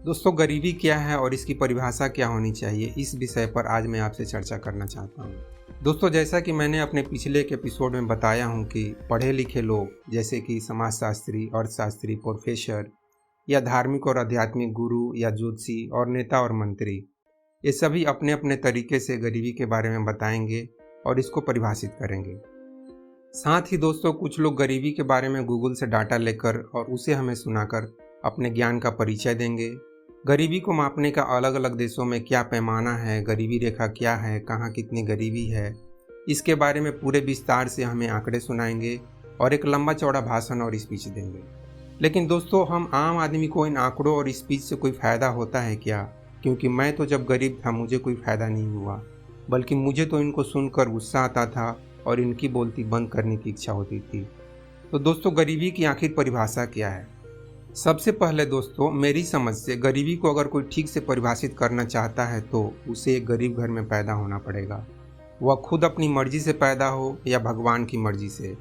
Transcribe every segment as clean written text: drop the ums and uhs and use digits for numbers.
दोस्तों, गरीबी क्या है और इसकी परिभाषा क्या होनी चाहिए, इस विषय पर आज मैं आपसे चर्चा करना चाहता हूँ। दोस्तों, जैसा कि मैंने अपने पिछले एक एपिसोड में बताया हूँ कि पढ़े लिखे लोग जैसे कि समाजशास्त्री, अर्थशास्त्री, प्रोफेसर या धार्मिक और आध्यात्मिक गुरु या ज्योतिषी और नेता और मंत्री, ये सभी अपने अपने तरीके से गरीबी के बारे में बताएंगे और इसको परिभाषित करेंगे। साथ ही दोस्तों, कुछ लोग गरीबी के बारे में गूगल से डाटा लेकर और उसे हमें सुनाकर अपने ज्ञान का परिचय देंगे। गरीबी को मापने का अलग अलग देशों में क्या पैमाना है, गरीबी रेखा क्या है, कहाँ कितनी गरीबी है, इसके बारे में पूरे विस्तार से हमें आंकड़े सुनाएंगे और एक लंबा चौड़ा भाषण और स्पीच देंगे। लेकिन दोस्तों, हम आम आदमी को इन आंकड़ों और स्पीच से कोई फ़ायदा होता है क्या? क्योंकि मैं तो जब गरीब था मुझे कोई फ़ायदा नहीं हुआ, बल्कि मुझे तो इनको सुनकर गुस्सा आता था और इनकी बोलती बंद करने की इच्छा होती थी। तो दोस्तों, गरीबी की आखिर परिभाषा क्या है? सबसे पहले दोस्तों, मेरी समझ से गरीबी को अगर कोई ठीक से परिभाषित करना चाहता है तो उसे एक गरीब घर में पैदा होना पड़ेगा। वह खुद अपनी मर्जी से पैदा हो या भगवान की मर्जी से,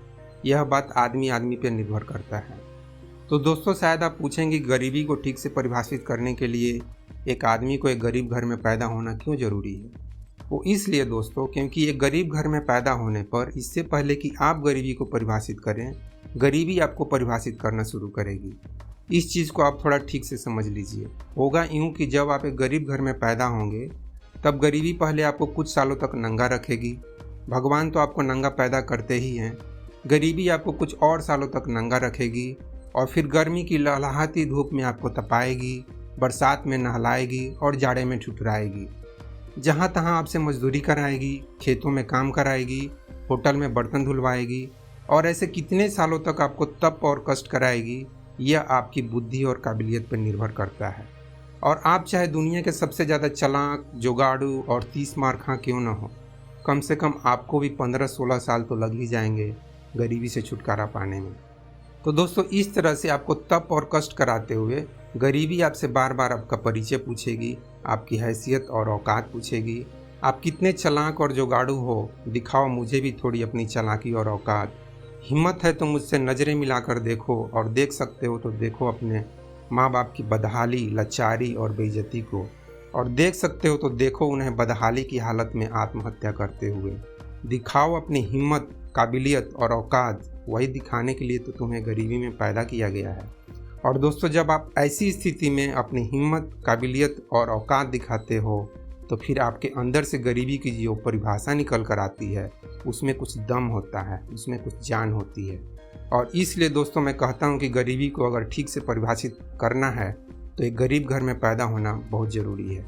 यह बात आदमी आदमी पर निर्भर करता है। तो दोस्तों, शायद आप पूछेंगे गरीबी को ठीक से परिभाषित करने के लिए एक आदमी को एक गरीब घर में पैदा होना क्यों ज़रूरी है? वो इसलिए दोस्तों, क्योंकि एक गरीब घर में पैदा होने पर इससे पहले कि आप गरीबी को परिभाषित करें, गरीबी आपको परिभाषित करना शुरू करेगी। इस चीज़ को आप थोड़ा ठीक से समझ लीजिए। होगा यूँ कि जब आप एक गरीब घर में पैदा होंगे तब गरीबी पहले आपको कुछ सालों तक नंगा रखेगी। भगवान तो आपको नंगा पैदा करते ही हैं। गरीबी आपको कुछ और सालों तक नंगा रखेगी और फिर गर्मी की लहलहाती धूप में आपको तपाएगी, बरसात में नहलाएगी और जाड़े में ठुठुराएगी। जहाँ तहाँ आपसे मजदूरी कराएगी, खेतों में काम कराएगी, होटल में बर्तन धुलवाएगी और ऐसे कितने सालों तक आपको तप और कष्ट कराएगी, यह आपकी बुद्धि और काबिलियत पर निर्भर करता है। और आप चाहे दुनिया के सबसे ज़्यादा चालाक, जुगाड़ू और 30 मार खां क्यों न हो, कम से कम आपको भी 15-16 साल तो लग ही जाएंगे गरीबी से छुटकारा पाने में। तो दोस्तों, इस तरह से आपको तप और कष्ट कराते हुए गरीबी आपसे बार बार आपका परिचय पूछेगी, आपकी हैसियत और औकात पूछेगी। आप कितने चालाक और जुगाड़ू हो, दिखाओ मुझे भी थोड़ी अपनी चालाकी और औकात। हिम्मत है तो मुझसे नज़रें मिलाकर देखो और देख सकते हो तो देखो अपने माँ बाप की बदहाली, लाचारी और बेइज्जती को, और देख सकते हो तो देखो उन्हें बदहाली की हालत में आत्महत्या करते हुए। दिखाओ अपनी हिम्मत, काबिलियत और औकात। वही दिखाने के लिए तो तुम्हें गरीबी में पैदा किया गया है। और दोस्तों, जब आप ऐसी स्थिति में अपनी हिम्मत, काबिलियत और औकात दिखाते हो तो फिर आपके अंदर से गरीबी की जो परिभाषा निकल कर आती है उसमें कुछ दम होता है, उसमें कुछ जान होती है। और इसलिए दोस्तों, मैं कहता हूँ कि गरीबी को अगर ठीक से परिभाषित करना है तो एक गरीब घर में पैदा होना बहुत ज़रूरी है।